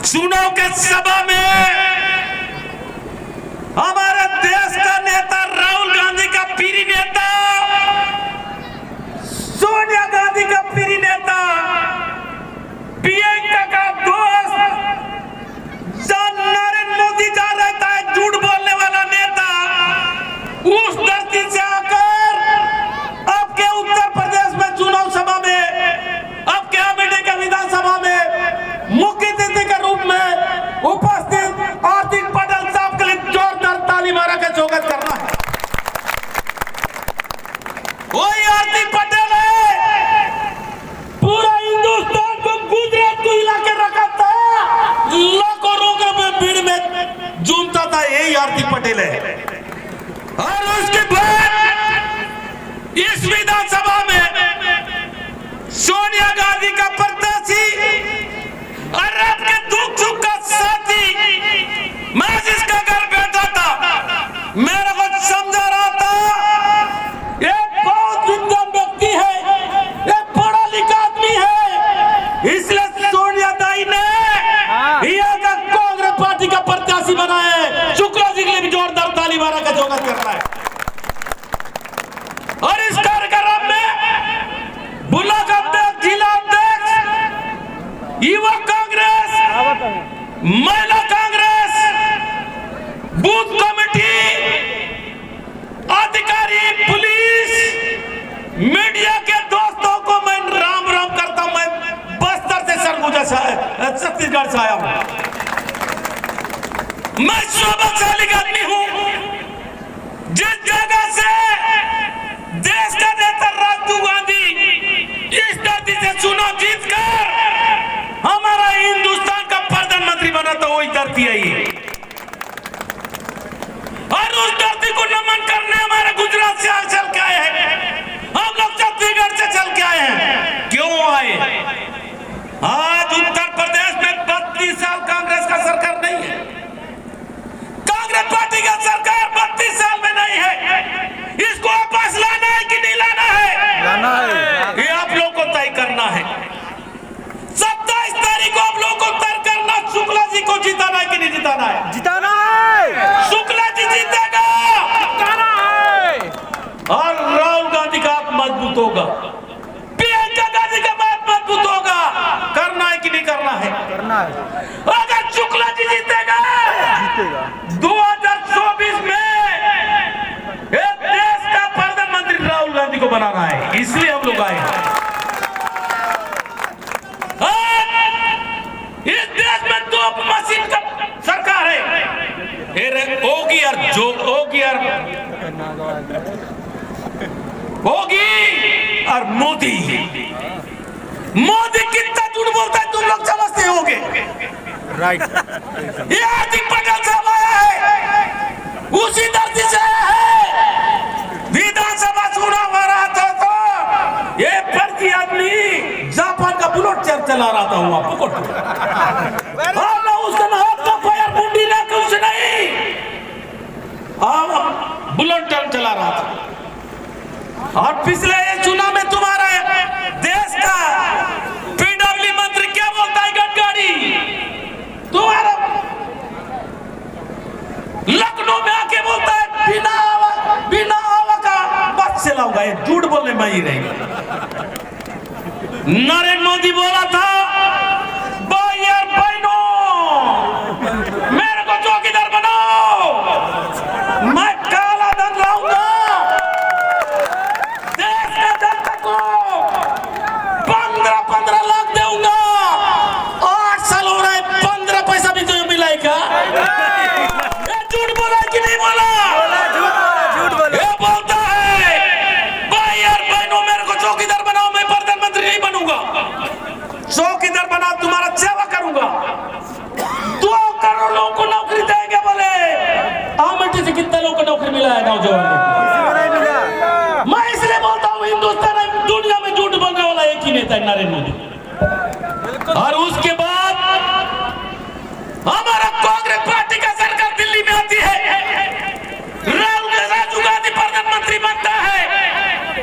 चुनाव के सभा में हमारे देश का नेता राहुल गांधी का पीरी नेता, सोनिया गांधी का पीरी नेता, प्रियंका का दोस्त, जहां नरेंद्र मोदी जा रहता है झूठ बोलने वाला नेता, उस धरती से आकर आपके उत्तर प्रदेश में चुनाव सभा में, आपके अमेठी के विधानसभा में मुख्य अतिथि के रूप में उपस्थित हार्दिक पटेल साहब के लिए जोरदार ताली मारा के स्वागत करना है। वही हार्दिक पटेल है, पूरा हिंदुस्तान को, गुजरात को हिला के रखा था, लाखों लोगों में भीड़ में झूमता था, यही हार्दिक पटेल है। और उसके बाद इस विधानसभा में सोनिया गांधी का प्रत्याशी और आपके दुख सुख का साथी, मैं जिसका घर बैठा था, मेरे को समझा रहा था ये बहुत विद्वान व्यक्ति है, ये पढ़ा लिखा आदमी है, इसलिए सोनिया दाई ने यहाँ का कांग्रेस पार्टी का प्रत्याशी बनाया है। शुक्ला जी के लिए भी जोरदार ताली मारा का स्वागत करना है। और इस कार्यक्रम में ब्लॉक अध्यक्ष, जिला अध्यक्ष, युवा कांग्रेस, महिला कांग्रेस, बूथ कमेटी, अधिकारी, पुलिस, मीडिया के दोस्तों को मैं राम राम करता हूं। मैं बस्तर से सरगुजा से, छत्तीसगढ़ से आया हूं। मैं सौभाग्यशाली आदमी हूं, जिस जगह से देश का नेता राजीव गांधी इस धरती से चुनाव जीतकर हमारा हिंदुस्तान का प्रधानमंत्री बना था, वही धरती है ये। और उस धरती को नमन करने हमारे गुजरात से चल के आए हैं, हम लोग छत्तीसगढ़ से चल के आए हैं। क्यों आए? आज उत्तर प्रदेश में 32 साल कांग्रेस का सरकार नहीं है, कांग्रेस पार्टी का सरकार 32 साल में नहीं है। इसको वापस लाना है कि नहीं लाना है? लाना है। ये आप लोग को तय करना है। 27 तारीख को आप लोग को तय करना, शुक्ला जी को जिताना है कि नहीं जिताना है? जिताना है। शुक्ला जी जीतेगा, जिताना है। और राहुल गांधी का हाथ मजबूत होगा, प्रियंका गांधी का हाथ मजबूत होगा। करना है कि नहीं करना है? करना है। अगर शुक्ला जी जीतेगा 2024 में देश का प्रधानमंत्री राहुल गांधी को बनाना है, इसलिए हम लोग आए। इस देश में 2 मशीन का सरकार है, होगी और जो होगी और मोदी। मोदी कितना झूठ बोलता है तुम लोग समझते होगे। राइट। ये हार्दिक पटेल साहब आया है, उसी धरती से आया है। विधानसभा चुनाव हो रहा था तो ये फर्जी आदमी जापान का बुलेट चला रहा था वहां पुकुट। उसका हाथ का फायर मुंडी ना कुछ नहीं, बुलेट चला रहा था। और पिछले चुनाव में तुम्हारा देश का पीडब्ल्यू मंत्री क्या बोलता है, गडकरी तुम्हारा लखनऊ में आके बोलता है बिना हवा का बस चलाऊंगा। ये झूठ बोलने में ही रही। नरेंद्र मोदी बोला था, भाई यार बहनों मेरे को चौकीदार बनाओ, मैं काला धन लाऊंगा, देश के जनता को 15 लाख दूंगा। 8 साल हो रहा है, 15 पैसा भी तो मिला है क्या? झूठ बोला कि नहीं बोला? झूठ बोला। ये बोलता है, भाई यार बहनों मेरे को चौकीदार बनाओ, मैं प्रधानमंत्री नहीं बनूंगा, चौकीदार बना तुम्हारा सेवा करूंगा। 2 करोड़ लोगों को नौकरी देंगे बोले। अमेठी से कितने लोगों को नौकरी मिला है नौजवान को? मैं इसलिए बोलता हूँ हिंदुस्तान दुनिया में झूठ बोलने वाला एक ही नेता है, नरेंद्र मोदी। और उसके बाद हमारा कांग्रेस पार्टी का सरकार दिल्ली में आती है, राजीव गांधी प्रधानमंत्री बनता है,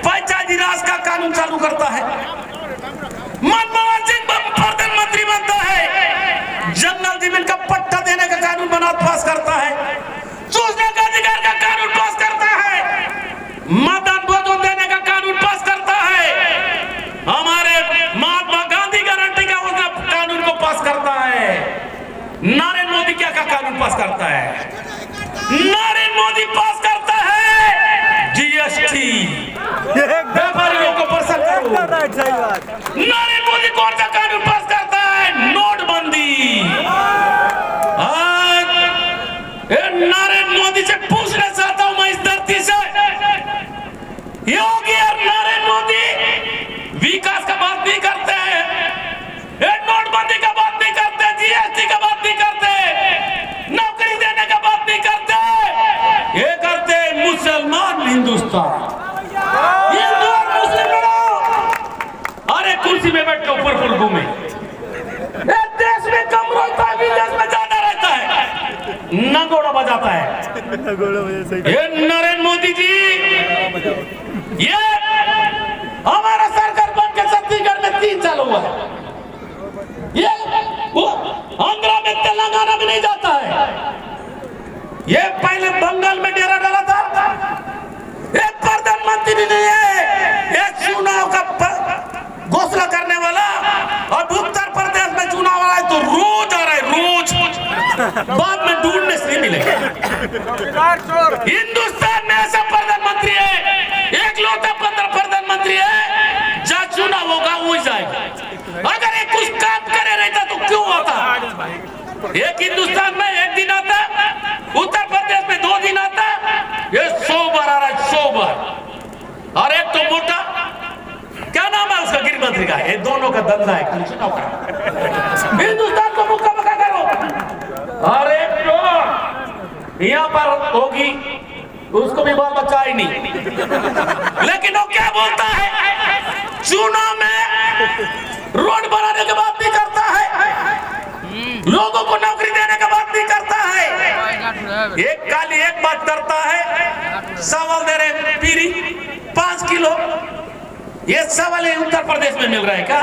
पंचायती राज का कानून चालू करता है, मनमोहन सिंह प्रधानमंत्री बनता है, जनरल जमानत पास करता है, चूसने का अधिकार का कानून पास करता है, मतदान वोट देने का कानून पास करता है, हमारे महात्मा गांधी गारंटी का उसका कानून को पास करता है। नरेंद्र मोदी क्या का कानून पास करता है? नरेंद्र मोदी पास करता है जीएसटी, व्यापारियों को पसंद करो। नरेंद्र मोदी कौन सा कानून पास करता है? नोटबंदी। आज नरेंद्र मोदी से पूछना चाहता हूं मैं इस धरती से, योगी और नरेंद्र मोदी विकास का बात नहीं करते हैं, नोटबंदी का बात नहीं करते, जीएसटी का बात नहीं करते, नौकरी देने का बात नहीं करते, ये करते मुसलमान हिंदुस्तान, हिंदू और मुस्लिम लड़ो। अरे कुर्सी में बैठ के ऊपर फुल घूमे, देश में कम रहता है, विदेश में ज्यादा रहता है, नगोड़ा बजाता है। ये नरेंद्र मोदी जी, ये हमारा सरकार बन के छत्तीसगढ़ में 3 साल हुआ है, ये आंध्रा में तेलंगाना में नहीं जाता है, ये पहले बंगाल में डेरा डाला था, एक प्रधानमंत्री नहीं है, ये चुनाव का घोषणा करने वाला, और उत्तर प्रदेश में चुनाव आ रहा है तो रोज आ रहा है, रोज बाद में ढूंढने से नहीं मिलेगा। हिंदुस्तान में ऐसा प्रधानमंत्री है, एक लौटा प्रधानमंत्री है, जहाँ चुनाव होगा वो जाएगा। अगर ये कुछ काम करे रहता तो क्यों आता? एक हिंदुस्तान में 1 दिन आता, उत्तर प्रदेश में 2 दिन आता, ये 100 बार आ रहा है, 100 बार। और एक तो मोटा, क्या नाम है उसका, गृह मंत्री का, ये दोनों का धंधा है खाली चुनाव का। हिंदुस्तान को मुक्का मुक्का करो। अरे यहाँ पर होगी, उसको भी बाल बच्चा ही नहीं, लेकिन वो क्या बोलता है, चुनाव में रोड बनाने की बात नहीं करता है, लोगों को नौकरी देने की बात नहीं करता है, एक खाली एक बात करता है, चावल दे रहे पीरी 5 किलो, ये चावल उत्तर प्रदेश में मिल रहा है क्या?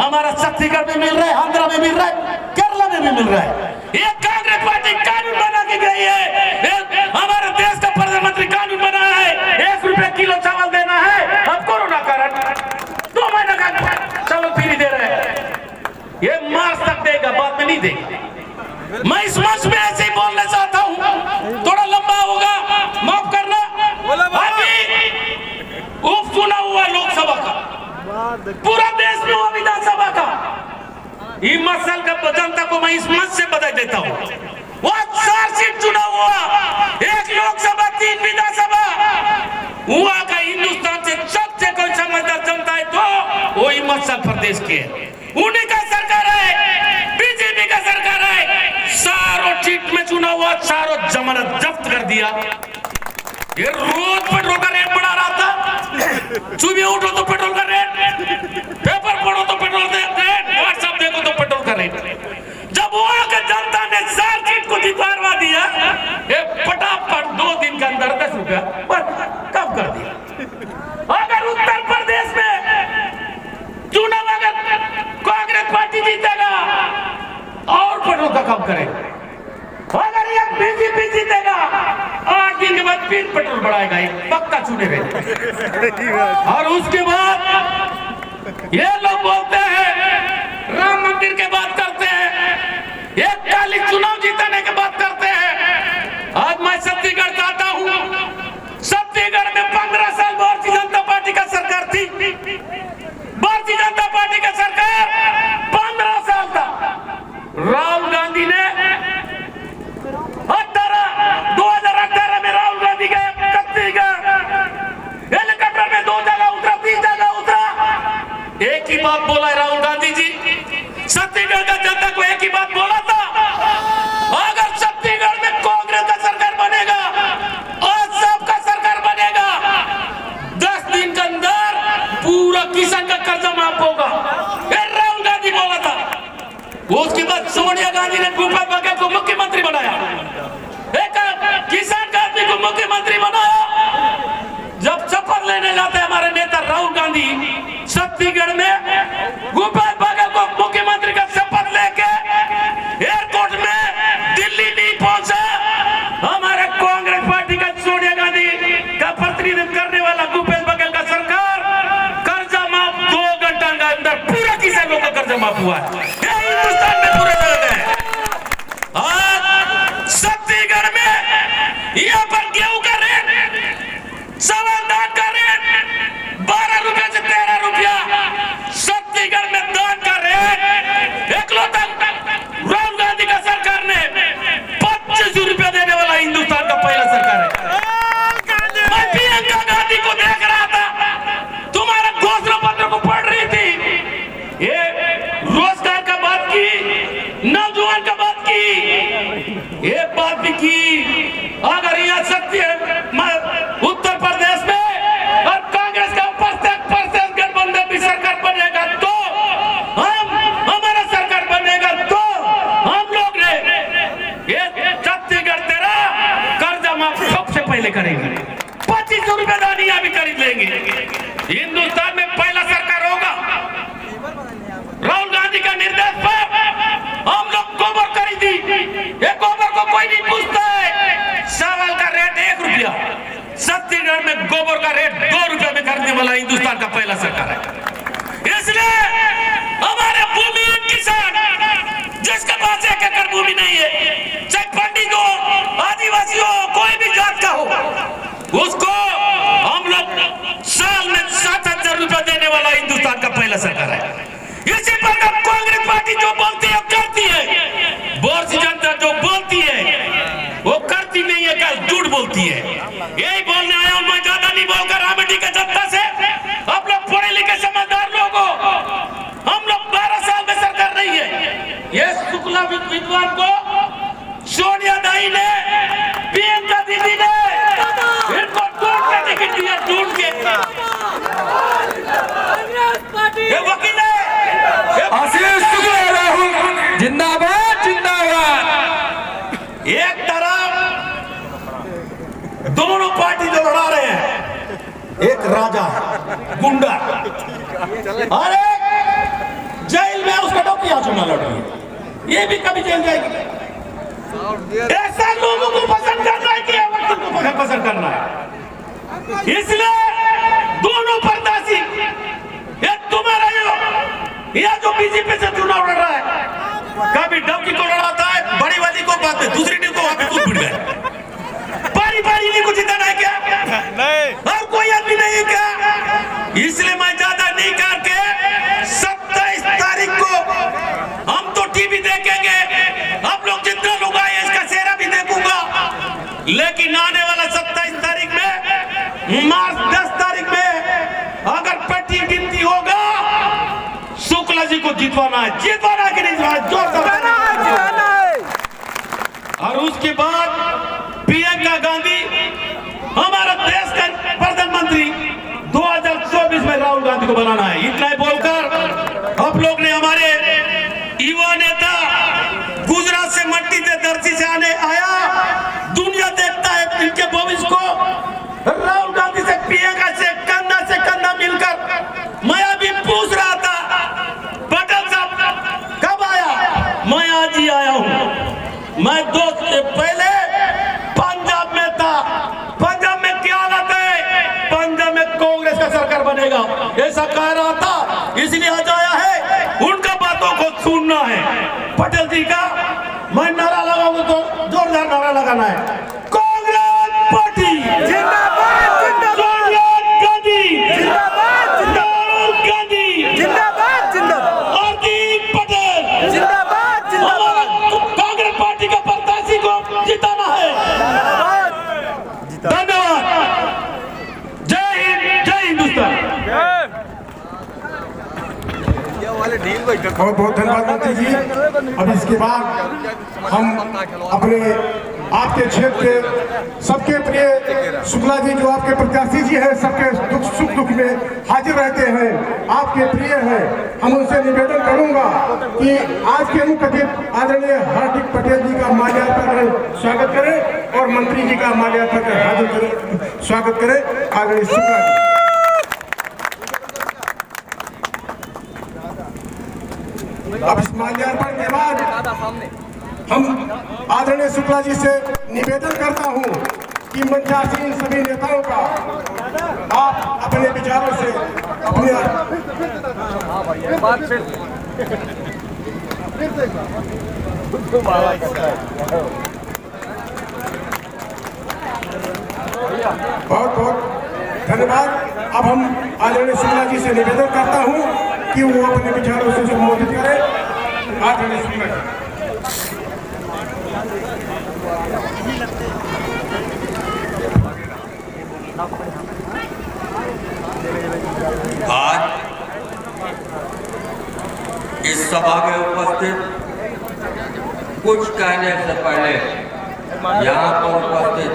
हमारा छत्तीसगढ़ में मिल रहा है, आंध्रा में मिल रहा है, केरला में भी मिल रहा है। ये कांग्रेस पार्टी कानून बना के गई है, हमारे देश का प्रधानमंत्री कानून बनाया है, 1 रुपए किलो चावल देना है, अब कोरोना कारण 2 महीने का चावल फ्री दे रहे हैं, ये मार्च तक देगा, बाद में नहीं देगा। मैं इस मंच में ऐसे ही बोलना चाहता हूँ, थोड़ा लंबा होगा, माफ करना। उपचुनाव हुआ लोकसभा का, पूरा देश में हुआ विधानसभा का, हिमाचल का जनता को मैं इस मंच से बधाई देता हूँ। वो 4 सीट चुनाव हुआ, 1 लोकसभा 3 विधानसभा हुआ का, हिंदुस्तान से सबसे कोई समझदार जनता है तो वो हिमाचल प्रदेश के, उन्हीं का सरकार है, बीजेपी का सरकार है। सारों सीट में चुनाव हुआ, सारों जमानत जब्त कर दिया। ये रोज पेट्रोल का रेट बढ़ा रहा था, सुबह उठो तो पेट्रोल का रेट, पेपर पढ़ो तो पेट्रोल का रेट, व्हाट्सएप देखो तो पेट्रोल का रेट। जब वहां के जनता ने 4 सीट को जितवा दिया, ये फटाफट 2 दिन के अंदर 10 रुपया कम कर दिया। अगर उत्तर प्रदेश में चुनाव अगर कांग्रेस पार्टी जीतेगा और पेट्रोल का कम करेगा, अगर ये बीजेपी जीतेगा 8 दिन के बाद फिर पेट्रोल बढ़ाएगा, एक पक्का चुने हुए। और उसके बाद ये लोग बोलते हैं राम मंदिर के बात करते हैं, एक काली चुनाव जीतने के बात करते हैं। आज मैं छत्तीसगढ़ जाता हूँ, छत्तीसगढ़ में 15 साल भारतीय जनता पार्टी का सरकार थी, भारतीय जनता पार्टी का सरकार 15 साल था। राहुल गांधी ने 2018 में राहुल गांधी गए छत्तीसगढ़, हेलीकॉप्टर में 2 जगह उतरा, 3 जगह उतरा, एक ही बात बोला है राहुल गांधी जी, छत्तीसगढ़ का जनता को एक ही बात बोला था, अगर छत्तीसगढ़ में कांग्रेस का सरकार बनेगा और सबका सरकार बनेगा, 10 दिन के अंदर पूरा किसान का कर्जा माफ होगा, राहुल गांधी बोला था। उसके बाद सोनिया गांधी ने भूपेश बघेल को मुख्यमंत्री बनाया, एक किसान का आदमी को मुख्यमंत्री बनाया। जब शपथ लेने जाते हमारे नेता राहुल गांधी छत्तीसगढ़ में, भूपेश बघेल को मुख्यमंत्री का शपथ लेके एयरपोर्ट में दिल्ली नहीं पहुंच माफ हुआ है। ये हिंदुस्तान में पूरे जगह है। आज छत्तीसगढ़ में यहाँ पर गेहूं का रेट, चावल दाल का रेट 12 रुपए से 13 रुपया। छत्तीसगढ़ में दाल का रेट एकलौता राहुल गांधी का सरकार ने 25 रुपया देने वाला हिंदुस्तान का पहला सरकार है। मैं प्रियंका गांधी को देख रहा था, तुम्हारा घोषणा पत्र को पढ़ रही थी। ये रोजगार का बात की, नौजवान का बात की, ये बात भी की। अगर यहाँ सत्य उत्तर प्रदेश में और कांग्रेस का प्रत्येक गठबंधन भी सरकार बनेगा तो हमारा सरकार बनेगा तो हम लोग ने ये छत्तीसगढ़ तेरा कर्जा माफ सबसे पहले करेंगे। 25 रुपए दानिया भी खरीद लेंगे। हिंदुस्तान में पहला सरकार होगा। राहुल गांधी का निर्देश पर हम लोग गोबर खरीदी। ये गोबर को कोई नहीं पूछता है। चावल का रेट 1 रुपया, छत्तीसगढ़ में गोबर का रेट 2 रुपया में खरीदने वाला हिंदुस्तान का पहला सरकार है। इसलिए हमारे भूमिहीन किसान जिसके पास 1 एकड़ भूमि नहीं है, चाहे पंडित हो, आदिवासी हो, कोई भी जात का हो, उसको हम लोग साल में 7,000 रुपया देने वाला हिंदुस्तान का पहला सरकार है। इसी प्रकार कांग्रेस पार्टी जो बोलती है करती है, भारतीय जनता जो बोलती है वो करती नहीं है, कल झूठ बोलती है। यही बोलने आया हूं, मैं ज्यादा नहीं बोलकर रामडी के जनता से। आप लोग पढ़े लिखे समझदार लोग हो, हम लोग 12 साल में सरकार नहीं है। ये शुक्ला विद्वान को सोनिया दाई ने, प्रियंका दीदी ने इनको ढूंढ के टिकट दिया, ढूंढ के। ये वकील है आशीष शुक्ला, राहुल जिंदाबाद जिंदाबाद। एक तरफ दोनों पार्टी जो लड़ा रहे हैं, एक राजा गुंडा और एक जेल में उसका डोकिया चुना लड़ रही है। ये भी कभी जेल जाएगी। ऐसा लोगों को पसंद करना है कि वक्त को पसंद करना है। इसलिए दोनों प्रत्याशी, ये तुम्हारा ये जो बीजेपी से चुनाव लड़ रहा है, कभी डोकी को लड़ाता है, बड़ी वाली को बात में, दूसरी टीम को वहां पे कूद पड़ गए। पारी नहीं कुछ जितना है क्या? नहीं। और कोई आदमी नहीं है क्या? इसलिए मैं ज्यादा नहीं करके 27 तारीख को हम तो टीवी देखेंगे। आप लोग जितना लोग आए इसका चेहरा भी देखूंगा। लेकिन आने वाला 27 तारीख में, मार्च 10 तारीख में अगर पेटी गिनती होगा, शुक्ला जी को जितवाना है कि नहीं जितवाना है। और उसके बाद प्रियंका गांधी हमारा देश का प्रधानमंत्री 2024 में राहुल गांधी को बनाना है। इतना ही बोलकर आप लोग ने हमारे युवा नेता गुजरात से मट्टी से धरती से आया, दुनिया देखता है इनके भविष्य को। राहुल गांधी से, प्रियंका से कंधा मिलकर मैं अभी पूछ रहा था, पटेल साहब कब आया? मैं आज ही आया हूं। मैं 2 दिन पहले पंजाब में था। पंजाब में क्या हालत है? पंजाब में कांग्रेस का सरकार बनेगा ऐसा कह रहा था, इसलिए आज आया है। उनका बातों को सुनना है। पटेल जी का मैं नारा लगाऊंगा तो जोरदार नारा लगाना है, कांग्रेस पार्टी जिंदाबाद, सोनिया गांधी जिंदाबाद, राहुल गांधी जिंदाबाद, हार्दिक पटेल जिंदाबाद। कांग्रेस पार्टी का प्रत्याशी को जिताना है। धन्यवाद। जय हिंद, जय हिंदुस्तान। बहुत बहुत धन्यवाद मंत्री जी। अब इसके बाद हम अपने आपके क्षेत्र के सबके प्रिय शुक्ला जी, जो आपके प्रत्याशी जी हैं, सबके सुख दुख में हाजिर रहते हैं, आपके प्रिय हैं, हम उनसे निवेदन करूंगा कि आज के मुख्य अतिथि आदरणीय हार्दिक पटेल जी का माल्यार्पण कर स्वागत करें और मंत्री जी का माल्यार्पण कर हाजिर स्वागत करें। आदरणीय शुक्ला जी। अब इस माल्यार्पण के बाद हम आदरणीय शुक्ला जी से निवेदन करता हूं कि मंचासीन सभी नेताओं का आप अपने विचारों से अपने बहुत बहुत धन्यवाद। अब हम आदरणीय शुक्ला जी से निवेदन करता हूं कि वो अपने विचारों से संबोधित करें। आदरणीय शुक्ला जी। आज इस सभा में उपस्थित कुछ कहने से पहले यहाँ पर उपस्थित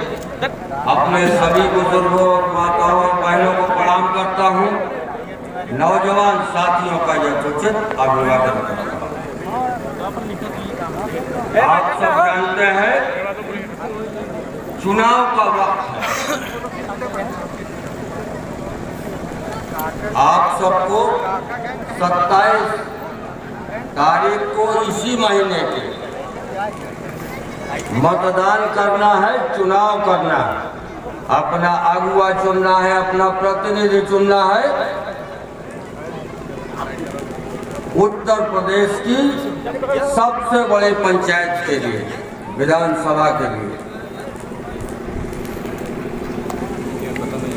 अपने सभी बुजुर्गों और माताओं और बहनों को प्रणाम करता हूँ। नौजवान साथियों का यथोचित अभिवादन करता हूँ। आप सब जानते हैं चुनाव का वक्त है। आप सबको 27 तारीख को इसी महीने के मतदान करना है, चुनाव करना है, अपना अगुआ चुनना है, अपना प्रतिनिधि चुनना है। उत्तर प्रदेश की सबसे बड़ी पंचायत के लिए, विधानसभा के लिए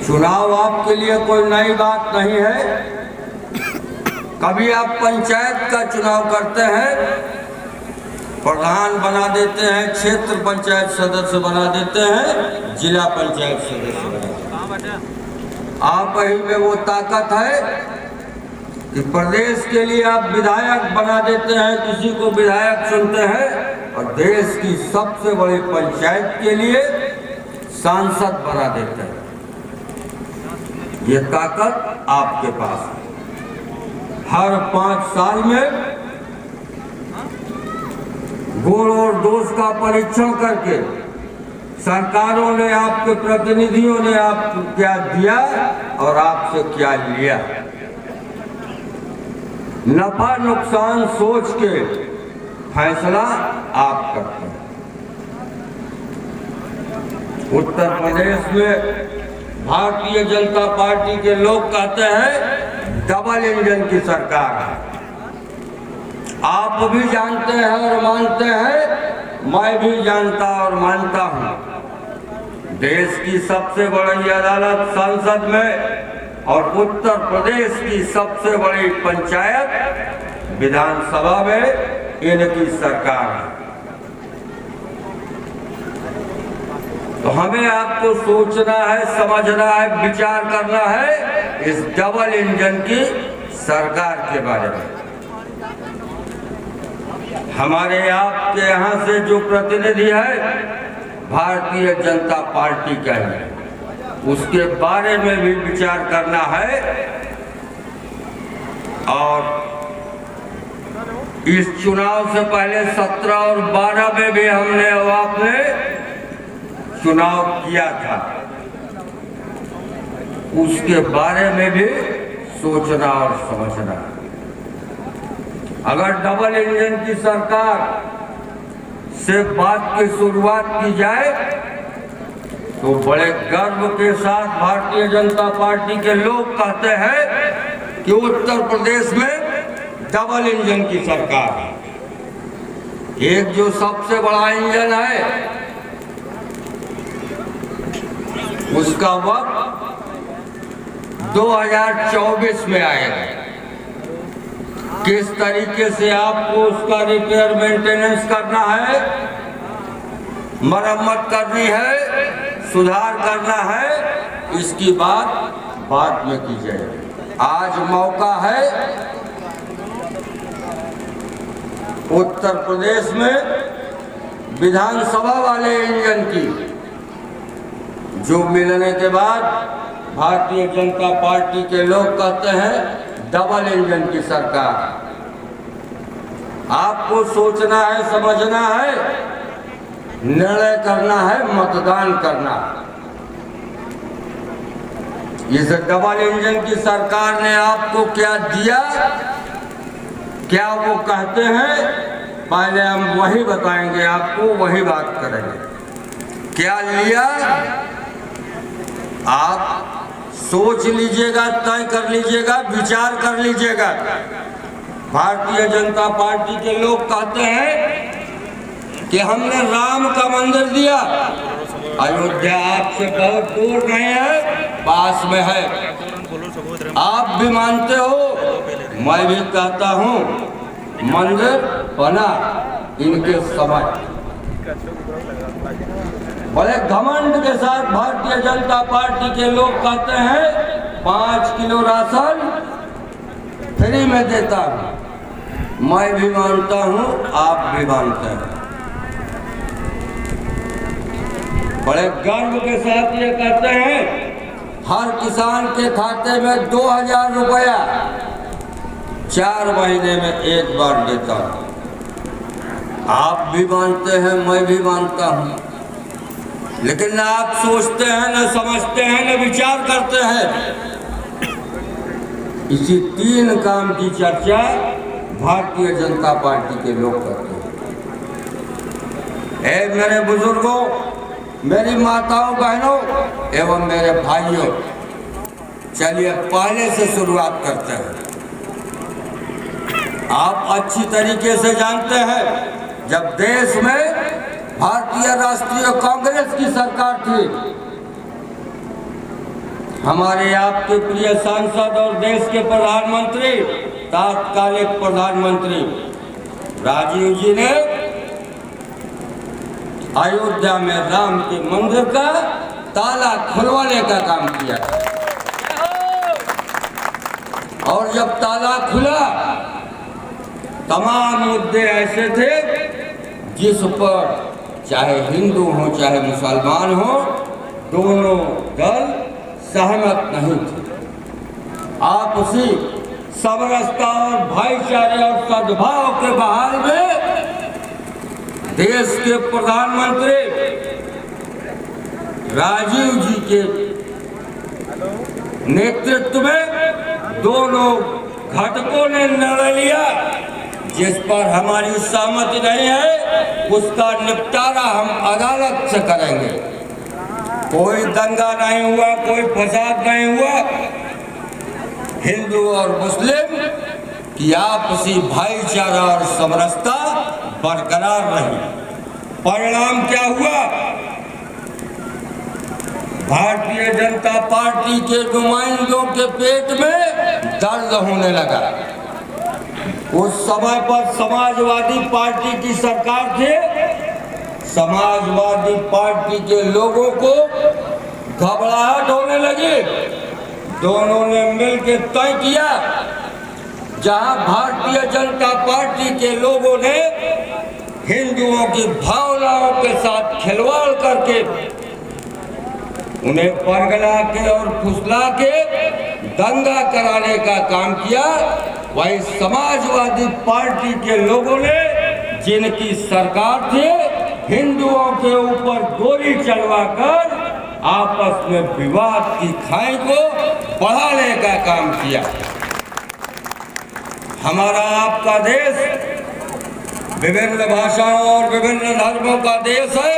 चुनाव आपके लिए कोई नई बात नहीं है। कभी आप पंचायत का चुनाव करते हैं, प्रधान बना देते हैं, क्षेत्र पंचायत सदस्य बना देते हैं, जिला पंचायत सदस्य बना देते हैं। आप ही में वो ताकत है कि प्रदेश के लिए आप विधायक बना देते हैं, किसी को विधायक चुनते हैं, और देश की सबसे बड़ी पंचायत के लिए सांसद बना देते हैं। ये ताकत आपके पास है। हर 5 साल में गुण और दोष का परीक्षण करके सरकारों ने, आपके प्रतिनिधियों ने आपको क्या दिया और आपसे क्या लिया, नफा नुकसान सोच के फैसला आप करते हैं। उत्तर प्रदेश में भारतीय जनता पार्टी के लोग कहते हैं डबल इंजन की सरकार है। आप भी जानते हैं और मानते हैं, मैं भी जानता और मानता हूं। देश की सबसे बड़ी अदालत संसद में और उत्तर प्रदेश की सबसे बड़ी पंचायत विधानसभा में इनकी सरकार है। तो हमें आपको सोचना है, समझना है, विचार करना है इस डबल इंजन की सरकार के बारे में। हमारे आपके यहाँ से जो प्रतिनिधि है भारतीय जनता पार्टी का है, उसके बारे में भी विचार करना है। और इस चुनाव से पहले 17 और 12 में भी हमने और आपने चुनाव किया था, उसके बारे में भी सोचना और समझना। अगर डबल इंजन की सरकार से बात की शुरुआत की जाए तो बड़े गर्व के साथ भारतीय जनता पार्टी के लोग कहते हैं कि उत्तर प्रदेश में डबल इंजन की सरकार है। एक जो सबसे बड़ा इंजन है उसका वक्त 2024 में आएगा। किस तरीके से आपको उसका रिपेयर मेंटेनेंस करना है, मरम्मत करनी है, सुधार करना है, इसकी बात बाद में की जाएगी। आज मौका है उत्तर प्रदेश में विधानसभा वाले इंजन की, जो मिलने के बाद भारतीय जनता पार्टी के लोग कहते हैं डबल इंजन की सरकार। आपको सोचना है, समझना है, निर्णय करना है, मतदान करना। इस डबल इंजन की सरकार ने आपको क्या दिया, क्या वो कहते हैं, पहले हम वही बताएंगे आपको, वही बात करेंगे। क्या लिया आप सोच लीजिएगा, तय कर लीजिएगा, विचार कर लीजिएगा। भारतीय जनता पार्टी के लोग कहते हैं कि हमने राम का मंदिर दिया। अयोध्या आपसे बहुत दूर नहीं है, पास में है। आप भी मानते हो, मैं भी कहता हूँ, मंदिर बना इनके समय। बड़े घमंड के साथ भारतीय जनता पार्टी के लोग कहते हैं 5 किलो राशन फ्री में देता हूं। मैं भी मानता हूं, आप भी मानते हैं। बड़े गर्व के साथ ये कहते हैं हर किसान के खाते में 2000 रुपया 4 महीने में एक बार देता हूं। आप भी मानते हैं, मैं भी मानता हूं, लेकिन न आप सोचते हैं, न समझते हैं, न विचार करते हैं। इसी 3 काम की चर्चा भारतीय जनता पार्टी के लोग करते हैं। मेरे बुजुर्गों, मेरी माताओं बहनों एवं मेरे भाइयों, चलिए पहले से शुरुआत करते हैं। आप अच्छी तरीके से जानते हैं, जब देश में भारतीय राष्ट्रीय कांग्रेस की सरकार थी, हमारे आपके प्रिय सांसद और देश के प्रधानमंत्री, तात्कालिक प्रधानमंत्री राजीव जी ने अयोध्या में राम के मंदिर का ताला खुलवाने का काम किया। और जब ताला खुला, तमाम मुद्दे ऐसे थे जिस पर चाहे हिंदू हो चाहे मुसलमान हो, दोनों दल सहमत नहीं थे। आपसी समरसता और भाईचारे और सद्भाव के बहाल में देश के प्रधानमंत्री राजीव जी के नेतृत्व में दोनों घटकों ने निर्णय लिया, जिस पर हमारी सहमति नहीं है उसका निपटारा हम अदालत से करेंगे। कोई दंगा नहीं हुआ, कोई फसाद नहीं हुआ। हिंदू और मुस्लिम की आपसी भाईचारा और समरसता बरकरार रही। परिणाम क्या हुआ? भारतीय जनता पार्टी के नुमाइंदों के पेट में दर्द होने लगा। उस समय पर समाजवादी पार्टी की सरकार थी। समाजवादी पार्टी के लोगों को घबराहट होने लगी। दोनों ने मिलकर तय किया, जहां भारतीय जनता पार्टी के लोगों ने हिंदुओं की भावनाओं के साथ खिलवाड़ करके उन्हें परगला के और फुसला के दंगा कराने का काम किया, वही समाजवादी पार्टी के लोगों ने, जिनकी सरकार थी, हिंदुओं के ऊपर गोली चलवाकर आपस में विवाद की खाई को बढ़ाने का काम किया। हमारा आपका देश विभिन्न भाषाओं और विभिन्न धर्मों का देश है,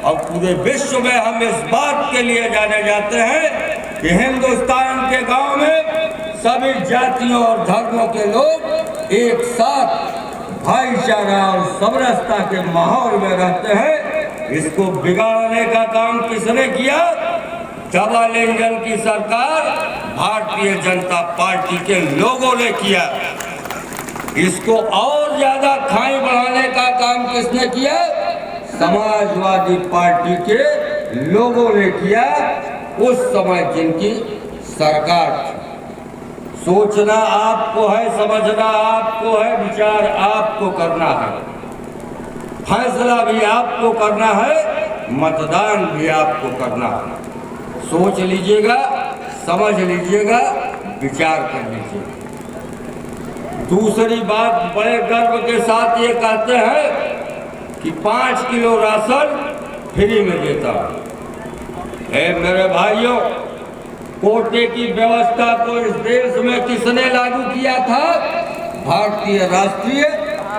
और पूरे विश्व में हम इस बात के लिए जाने जाते हैं कि हिंदुस्तान के गांव में सभी जातियों और धर्मों के लोग एक साथ भाईचारा और समरसता के माहौल में रहते हैं। इसको बिगाड़ने का काम किसने किया? डबल इंजन की सरकार भारतीय जनता पार्टी के लोगों ने किया। इसको और ज्यादा खाई बढ़ाने का काम किसने किया? समाजवादी पार्टी के लोगों ने किया, उस समय जिनकी सरकार थी। सोचना आपको है, समझना आपको है, विचार आपको करना है, फैसला भी आपको करना है, मतदान भी आपको करना है। सोच लीजिएगा, समझ लीजिएगा, विचार कर लीजिएगा। दूसरी बात, बड़े गर्व के साथ ये कहते हैं कि 5 किलो राशन फ्री में देता है। मेरे भाइयों, कोटे की व्यवस्था को इस देश में किसने लागू किया था? भारतीय राष्ट्रीय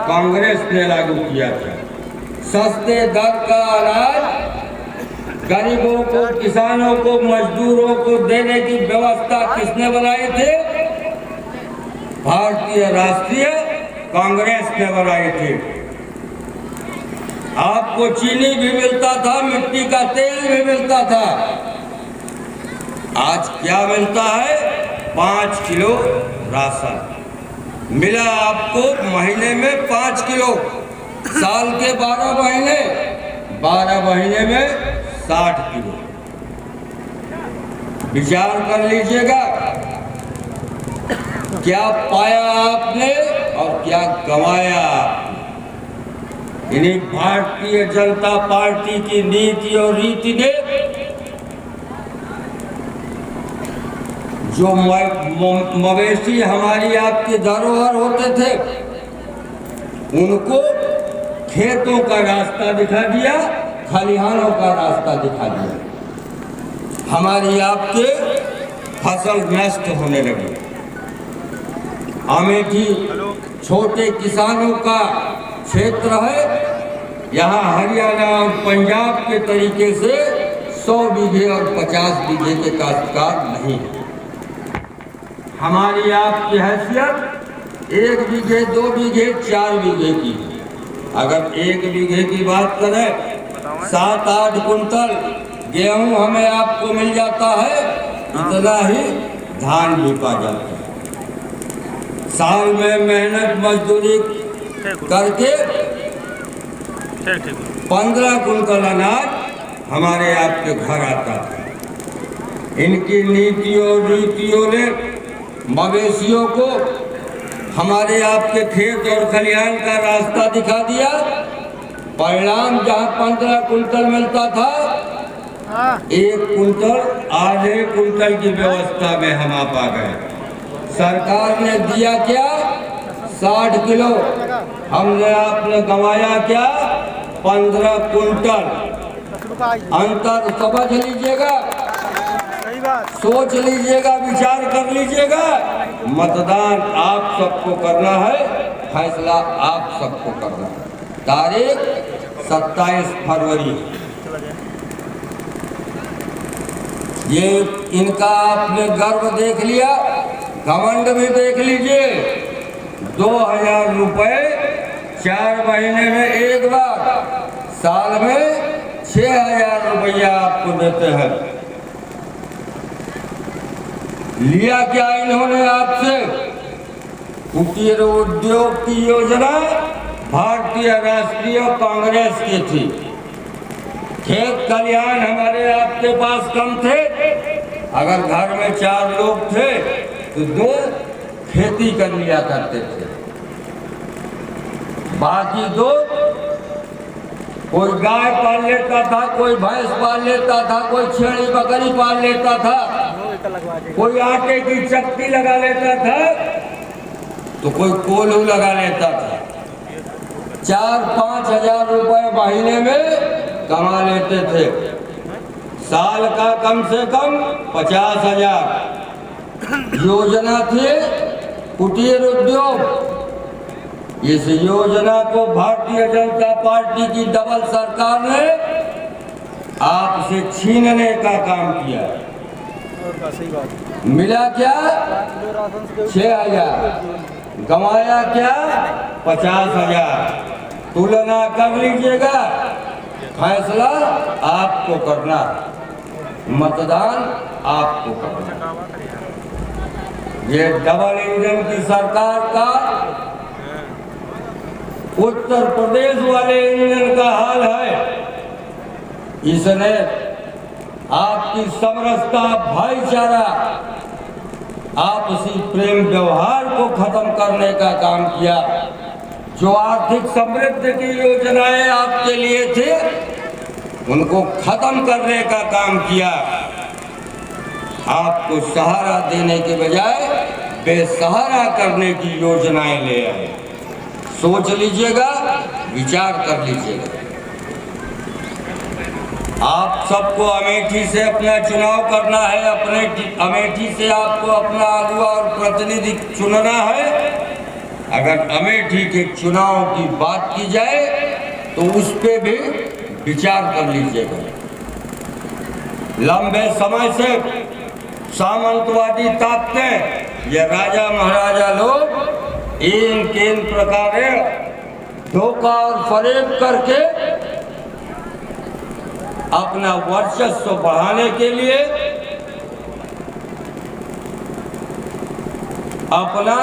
कांग्रेस ने लागू किया था। सस्ते दर का अनाज गरीबों को, किसानों को, मजदूरों को देने की व्यवस्था किसने बनाई थी? भारतीय राष्ट्रीय कांग्रेस ने बनाई थी। आपको चीनी भी मिलता था, मिट्टी का तेल भी मिलता था। आज क्या मिलता है? 5 किलो राशन मिला आपको महीने में 5 किलो, साल के 12 महीने में 60 किलो। विचार कर लीजिएगा क्या पाया आपने और क्या गंवाया आपने। इन्हीं भारतीय जनता पार्टी की नीति और रीति ने जो मवेशी हमारी आपकी धरोहर होते थे, उनको खेतों का रास्ता दिखा दिया, खलिहानों का रास्ता दिखा दिया। हमारी आपके फसल नष्ट होने लगी। अमेठी छोटे किसानों का क्षेत्र है। यहाँ हरियाणा और पंजाब के तरीके से 100 बीघे और 50 बीघे के काश्तकार नहीं है। हमारी आपकी हैसियत 1 बीघे, 2 बीघे, 4 बीघे की। अगर 1 बीघे की बात करें 7-8 कुंटल गेहूं हमें आपको मिल जाता है, इतना ही धान बिका जाता है। साल में मेहनत मजदूरी करके 15 कुंटल अनाज हमारे आपके घर आता है। इनकी नीतियों और रीतियों ने मवेशियों को हमारे आपके खेत और खलिहान का रास्ता दिखा दिया। परिणाम जहाँ 15 कुंटल मिलता था, 1 कुंटल, आधे कुंटल की व्यवस्था में हम आप आ गए। सरकार ने दिया क्या? 60 किलो। हमने आपने गंवाया क्या? 15 कुंटल। अंतर समझ लीजिएगा, सोच लीजिएगा, विचार कर लीजिएगा। मतदान आप सबको करना है, फैसला आप सबको करना है। तारीख 27 फरवरी। ये इनका आपने गर्व देख लिया, घमंड भी देख लीजिए। 2000 रुपए 4 महीने में एक बार, साल में 6000 रुपया आपको देते हैं। लिया क्या इन्होंने आपसे? कुटीर उद्योग की योजना भारतीय राष्ट्रीय कांग्रेस की थी। खेत खलिहान हमारे आपके पास कम थे। अगर घर में 4 लोग थे तो 2 खेती कर लिया करते थे, बाकी 2 कोई गाय पाल लेता था, कोई भैंस पाल लेता था, कोई छेड़ी बकरी पाल लेता था, कोई आटे की चक्की लगा लेता था, तो कोई कोल्हू लगा लेता था। 4-5 हजार रुपए महीने में कमा लेते थे। साल का कम से कम 50 हजार। योजना थी कुटीर उद्योग। इस योजना को भारतीय जनता पार्टी की डबल सरकार ने आपसे छीनने का काम किया। मिला क्या? 6000। गंवाया क्या? 50 हजार। तुलना कर लीजिएगा, फैसला आपको करना, मतदान आपको करना। ये डबल इंजन की सरकार का उत्तर प्रदेश वाले इंजन का हाल है। इसने आपकी समरसता, भाईचारा, आपसी प्रेम व्यवहार को खत्म करने का काम किया। जो आर्थिक समृद्धि की योजनाएं आपके लिए थे, उनको खत्म करने का काम किया। आपको सहारा देने के बजाय बेसहारा करने की योजनाएं ले आए। सोच लीजिएगा, विचार कर लीजिएगा। आप सबको अमेठी से अपना चुनाव करना है। अपने अमेठी से आपको अपना अगुवा और प्रतिनिधि चुनना है। अगर अमेठी के चुनाव की बात की जाए तो उस पे भी विचार कर लीजिएगा। लंबे समय से सामंतवादी ताकतें ये राजा महाराजा लोग इन प्रकार धोखा और फरेब करके अपना वर्चस्व बढ़ाने के लिए अपना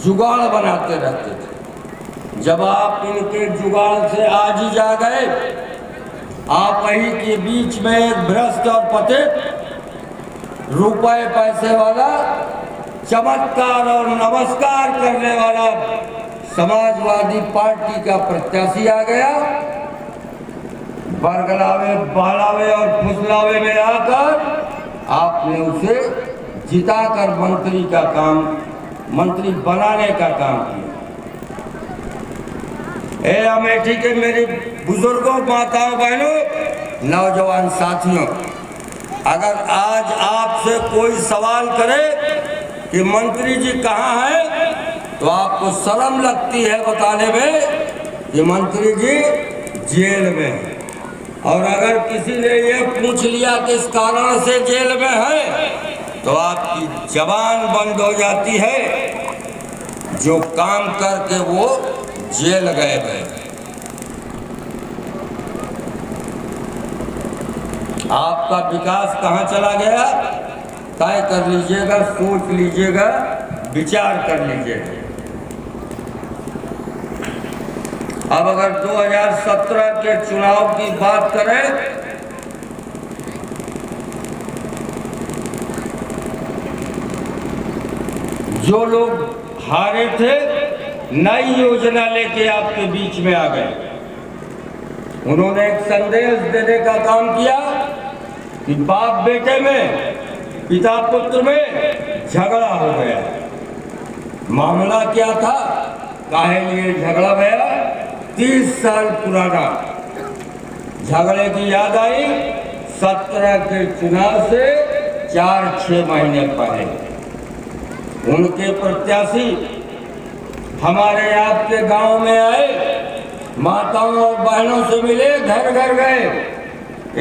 जुगाड़ बनाते रहते थे। जब आप इनके जुगाड़ से आज ही जा गए, आप ही के बीच में एक भ्रष्ट और पतित रुपए पैसे वाला चमत्कार और नमस्कार करने वाला समाजवादी पार्टी का प्रत्याशी आ गया। बरगलावे, बहलावे और फुसलावे में आकर आपने उसे जिताकर मंत्री बनाने का काम किया। अमेठी के मेरे बुजुर्गों, माताओं, बहनों, नौजवान साथियों, अगर आज आपसे कोई सवाल करे कि मंत्री जी कहाँ हैं, तो आपको शर्म लगती है बताने में कि मंत्री जी जेल में हैं। और अगर किसी ने ये पूछ लिया कि इस कारण से जेल में है, तो आपकी जबान बंद हो जाती है। जो काम करके वो जेल गए हैं। आपका विकास कहाँ चला गया, तय कर लीजिएगा, सोच लीजिएगा, विचार कर लीजिएगा। अब अगर 2017 के चुनाव की बात करें, जो लोग हारे थे, नई योजना लेके आपके बीच में आ गए। उन्होंने एक संदेश देने का काम किया कि बाप बेटे में, पिता पुत्र में झगड़ा हो गया। मामला क्या था, काहे लिए झगड़ा गया? 30 साल पुराना झगड़े की याद आई 17 के चुनाव से 4-6 महीने पहले। उनके प्रत्याशी हमारे आपके गांव में आए, माताओं और बहनों से मिले, घर घर गए,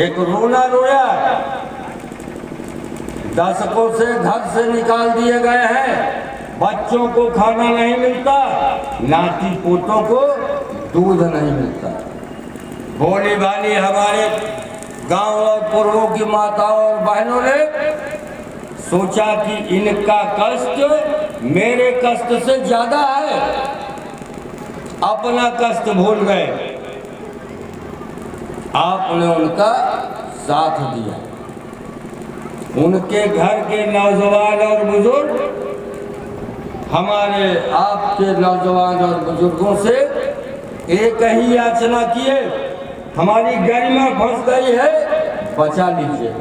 एक रोना रोया। दशकों से घर से निकाल दिए गए हैं, बच्चों को खाना नहीं मिलता, नाती पोतों को दूध नहीं मिलता। भोली भाली हमारे गांव और पूर्वों की माताओं और बहनों ने सोचा कि इनका कष्ट मेरे कष्ट से ज्यादा है, अपना कष्ट भूल गए। आपने उनका साथ दिया। उनके घर के नौजवान और बुजुर्ग हमारे आपके नौजवान और बुजुर्गों से एक ही याचना किए, हमारी गरिमा फंस गई है, बचा लीजिए।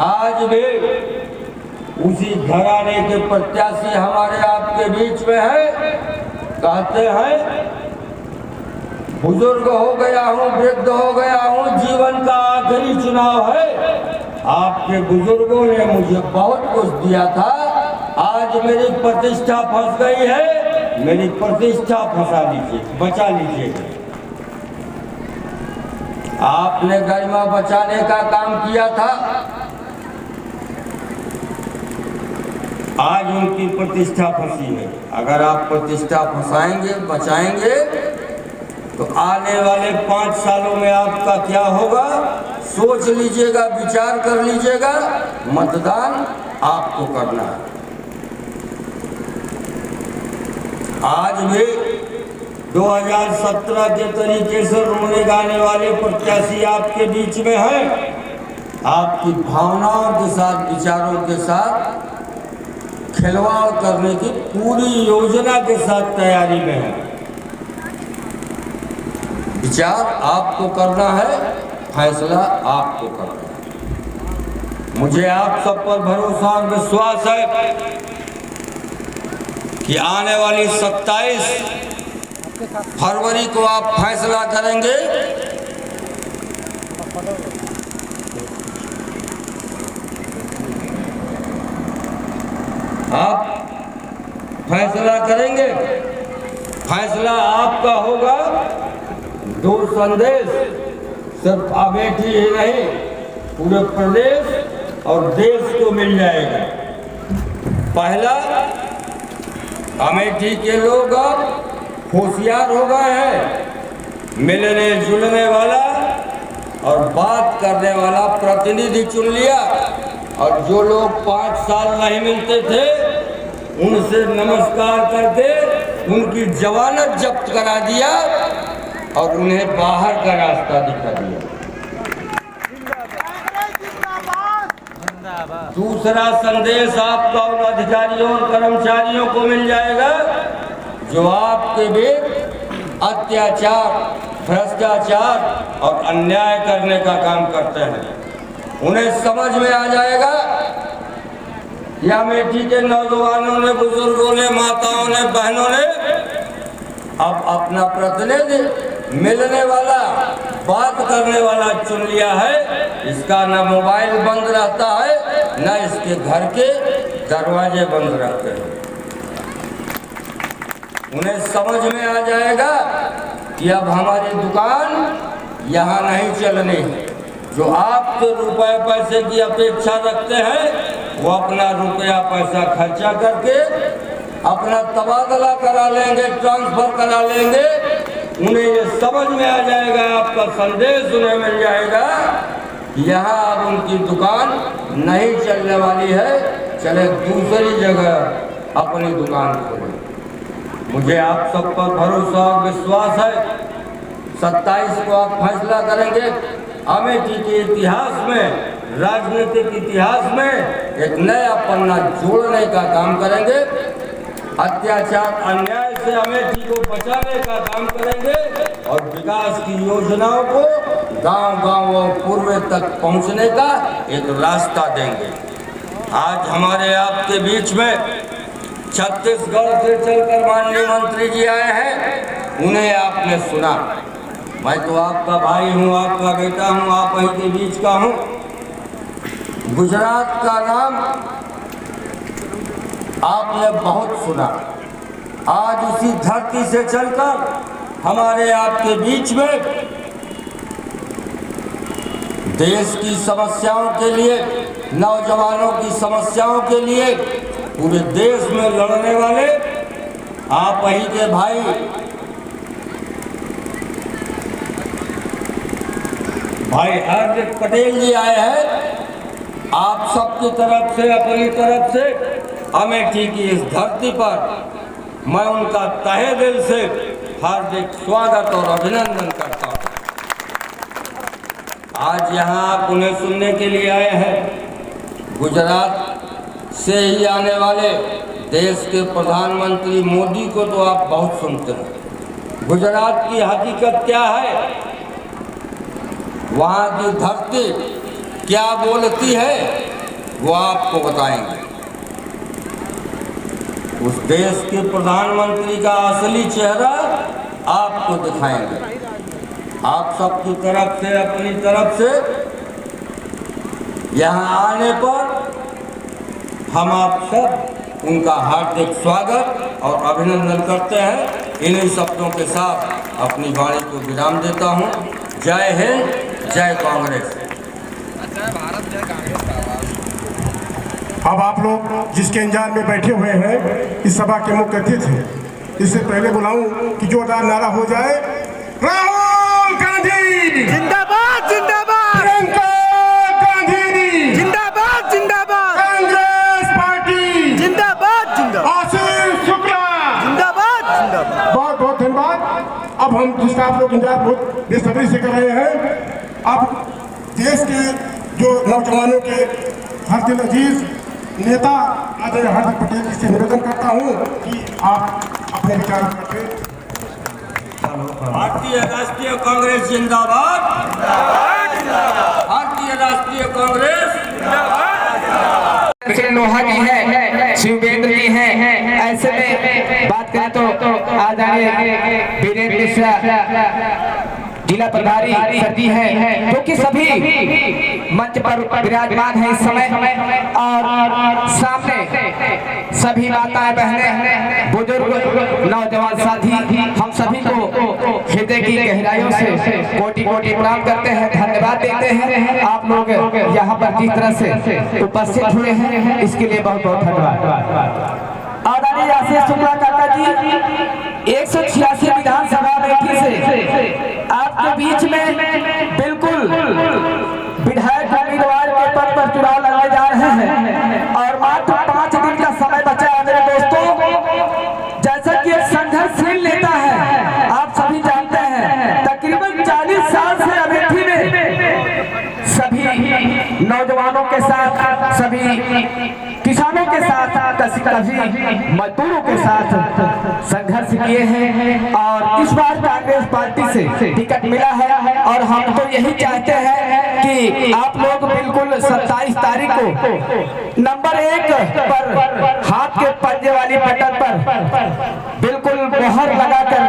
आज भी उसी घराने के प्रत्याशी हमारे आपके बीच में है। कहते हैं बुजुर्ग हो गया हूँ, वृद्ध हो गया हूँ, जीवन का आखिरी चुनाव है। आपके बुजुर्गों ने मुझे बहुत कुछ दिया था, आज मेरी प्रतिष्ठा फंस गई है, मेरी प्रतिष्ठा फंसा लीजिए, बचा लीजिए। आपने गरिमा बचाने का काम किया था, आज उनकी प्रतिष्ठा फंसी है। अगर आप प्रतिष्ठा फंसाएंगे, बचाएंगे, तो आने वाले 5 सालों में आपका क्या होगा, सोच लीजिएगा, विचार कर लीजिएगा। मतदान आपको करना है। आज भी 2017 के तरीके से रोने गाने वाले प्रत्याशी आपके बीच में हैं। आपकी भावनाओं के साथ, विचारों के साथ खिलवाड़ करने की पूरी योजना के साथ तैयारी में है। विचार आपको करना है, फैसला आपको करना है। मुझे आप सब पर भरोसा और विश्वास है कि आने वाली 27 फरवरी को आप फैसला करेंगे। आप फैसला करेंगे, फैसला आपका होगा। 2 संदेश सिर्फ अमेठी ही नहीं, पूरे प्रदेश और देश को मिल जाएगा। पहला, अमेठी के लोग अब होशियार हो गए हैं। मिलने जुलने वाला और बात करने वाला प्रतिनिधि चुन लिया, और जो लोग 5 साल नहीं मिलते थे उनसे नमस्कार करके उनकी जमानत जब्त करा दिया और उन्हें बाहर का रास्ता दिखा दिया। दूसरा संदेश आपका उन अधिकारियों और कर्मचारियों को मिल जाएगा जो आपके बीच अत्याचार, भ्रष्टाचार और अन्याय करने का काम करते हैं। उन्हें समझ में आ जाएगा कि अमेठी के नौजवानों ने, बुजुर्गों ने, माताओं ने, बहनों ने अब अपना प्रतिनिधि मिलने वाला, बात करने वाला चुन लिया है। इसका न मोबाइल बंद रहता है, न इसके घर के दरवाजे बंद रहते हैं। उन्हें समझ में आ जाएगा कि अब हमारी दुकान यहाँ नहीं चलनी है। जो आपके रुपए पैसे की अपेक्षा रखते हैं वो अपना रुपया पैसा खर्चा करके अपना तबादला करा लेंगे, ट्रांसफर करा लेंगे। उन्हें ये समझ में आ जाएगा, आपका संदेश उन्हें मिल जाएगा, यहाँ अब उनकी दुकान नहीं चलने वाली है, चले दूसरी जगह अपनी दुकान खोलें। मुझे आप सब पर भरोसा और विश्वास है। 27 को आप फैसला करेंगे। अमेठी के इतिहास में, राजनीतिक इतिहास में एक नया पन्ना जोड़ने का काम करेंगे। अत्याचार, अन्याय से अमेठी को बचाने का काम करेंगे और विकास की योजनाओं को गांव-गांव और पूर्व तक पहुंचने का एक रास्ता देंगे। आज हमारे आपके बीच में छत्तीसगढ़ से चलकर माननीय मंत्री जी आए हैं। उन्हें आपने सुना। मैं तो आपका भाई हूँ, आपका बेटा हूँ, आप वहीं के बीच का हूँ। गुजरात का नाम आपने बहुत सुना। आज उसी धरती से चलकर हमारे आपके बीच में देश की समस्याओं के लिए, नौजवानों की समस्याओं के लिए पूरे देश में लड़ने वाले आप वही के भाई हार्दिक पटेल जी आए हैं। आप सबकी तरफ से, अपनी तरफ से अमेठी की इस धरती पर मैं उनका तहे दिल से हार्दिक स्वागत और अभिनंदन करता हूँ। आज यहाँ आप उन्हें सुनने के लिए आए हैं। गुजरात से ही आने वाले देश के प्रधानमंत्री मोदी को तो आप बहुत सुनते हैं। गुजरात की हकीकत क्या है, वहाँ की धरती क्या बोलती है, वो आपको बताएंगे। उस देश के प्रधानमंत्री का असली चेहरा आपको दिखाएंगे। आप सबकी तरफ से, अपनी तरफ से यहाँ आने पर हम आप सब उनका हार्दिक स्वागत और अभिनंदन करते हैं। इन्हीं शब्दों के साथ अपनी वाणी को विराम देता हूँ। जय हिंद, जय कांग्रेस। अब आप लोग जिसके इंतजार में बैठे हुए हैं, इस सभा के मुख्य अतिथि हैं। इससे पहले बुलाऊं कि जोरदार नारा हो जाए, राहुल गांधी जिंदाबाद जिंदाबाद, प्रियंका गांधी जिंदाबाद जिंदाबाद, कांग्रेस पार्टी जिंदाबाद जिंदाबाद, आशीष शुक्ला जिंदाबाद जिंदाबाद। बहुत बहुत धन्यवाद। अब हम जिसका आप लोग इंतजार बहुत बेसब्री से कर रहे हैं, अब देश के जो नौजवानों के हर दिल अजीज नेता आदरणीय हार्दिक पटेल जी से निवेदन करता हूं कि आप अपने विचार रखें। भारतीय राष्ट्रीय कांग्रेस जिंदाबाद, भारतीय राष्ट्रीय कांग्रेस लोहा जी है, शिवेंद्र जी हैं। ऐसे में बात करें तो आदरणीय वीरेंद्र मिश्रा जिला प्रभारी सर जी हैं, जो कि सभी मंच पर विराजमान हैं इस समय, और सामने सभी माताएं बहनें बुजुर्ग नौजवान साथी हम सभी को हृदय की गहराइयों से कोटि कोटि प्रणाम करते हैं, धन्यवाद देते हैं। आप लोग यहाँ पर जिस तरह से उपस्थित हुए हैं इसके लिए बहुत बहुत धन्यवाद। आदरणीय आशीष शुक्ला काका जी 186 विधानसभा अमेठी से आपके बीच में बिल्कुल विधायक उम्मीदवार के पद पर चुनाव लड़ने जा रहे हैं और मात्र 5 दिन का समय बचा है मेरे दोस्तों। जैसा कि एक संघर्षशील नेता है, आप सभी जानते हैं तकरीबन 40 साल से अमेठी में सभी नौजवानों के साथ, सभी किसानों के साथ, कभी मजदूरों के साथ संघर्ष किए हैं और इस बार कांग्रेस पार्टी से टिकट मिला है और हम तो यही चाहते हैं कि आप लोग बिल्कुल 27 तारीख को नंबर 1 पर हाथ के पंजे वाली बटन पर बिल्कुल मोहर लगाकर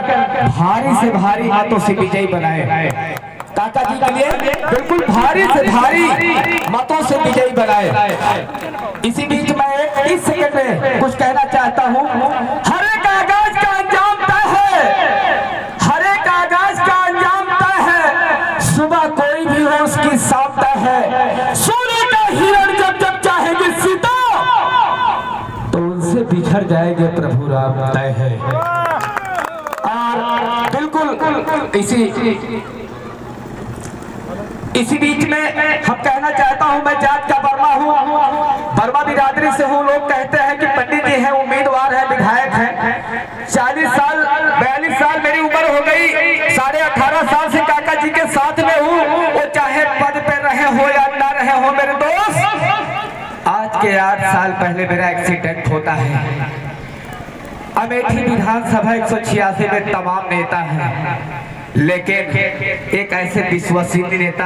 भारी से भारी हाथों से विजयी बनाए, काका जी के लिए बिल्कुल भारी से भारी मतों से विजयी बनाए। इसी बीच में 30 सेकंड में कुछ कहना चाहता हूँ। हर एक आगाज का अंजाम तय है, हर एक आगाज का अंजाम तय है, सुबह कोई भी हो उसकी शाम तय है। सोने का हिरण जब जब चाहेंगे सीता तो उनसे बिछड़ जाएंगे प्रभु राम तय है। और बिल्कुल इसी बीच में हम कहना चाहता हूं, मैं जात का वर्मा हूं, वर्मा बिरादरी से हूं। लोग कहते हैं कि पंडित जी हैं, उम्मीदवार हैं, विधायक हैं। 40 साल 42 साल मेरी उम्र हो गई, 18.5 साल से काका जी के साथ में हूं। वो चाहे पद पे रहे हो या ना रहे हो मेरे दोस्त। आज के 8 साल पहले मेरा एक्सीडेंट होता है। अमेठी विधानसभा 186 में तमाम नेता हैं, लेकिन एक ऐसे विश्वसनीय नेता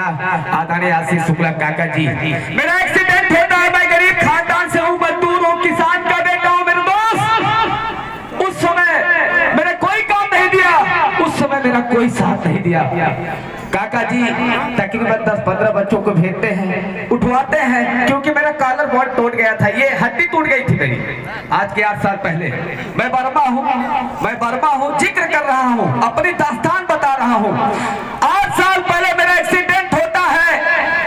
आदरणीय आशीष शुक्ला काका जी, मेरा एक्सीडेंट होता है। मैं गरीब खानदान से हूँ, मजदूर हूँ, किसान का बेटा हूँ मेरे दोस्त। उस समय मैंने कोई काम नहीं दिया, उस समय मेरा कोई साथ नहीं दिया। काका जी तकरीबन 10-15 बच्चों को भेजते हैं, उठवाते हैं, क्योंकि मेरा कॉलर बोर्ड टूट गया था, ये हड्डी टूट गई थी मेरी आज के 8 साल पहले। मैं बर्मा हूँ, जिक्र कर रहा हूँ, अपनी दास्तान बता रहा हूँ। 8 साल पहले मेरा एक्सीडेंट होता है,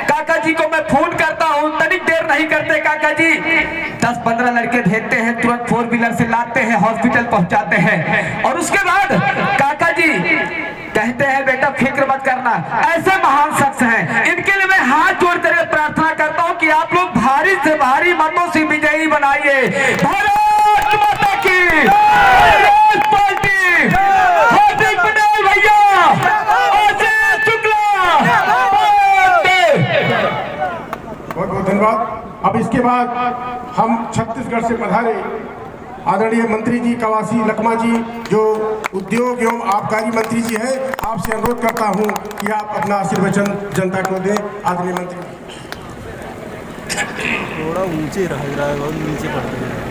काका जी को मैं फोन करता हूँ, तनिक देर नहीं करते काका जी 10-15 लड़के भेजते हैं, तुरंत 4 व्हीलर से लाते हैं, हॉस्पिटल पहुंचाते हैं। और उसके बाद काका जी कहते हैं बेटा फिक्र मत करना, ऐसे महान शख्स हैं, इनके लिए मैं हाथ जोड़कर प्रार्थना करता हूं कि आप लोग भारी से भारी मतों से विजयी बनाइए। भारत माता की कांग्रेस पार्टी, हार्दिक पटेल भैया, आशीष शुक्ला। बहुत बहुत धन्यवाद। अब इसके बाद हम छत्तीसगढ़ से पधारे आदरणीय मंत्री जी कवासी लखमा जी, जो उद्योग एवं आबकारी मंत्री जी हैं, आपसे अनुरोध करता हूं कि आप अपना आशीर्वचन जनता को दें। आदरणीय मंत्री थोड़ा ऊंचे रह रहा है, बहुत नीचे पड़ रहा है।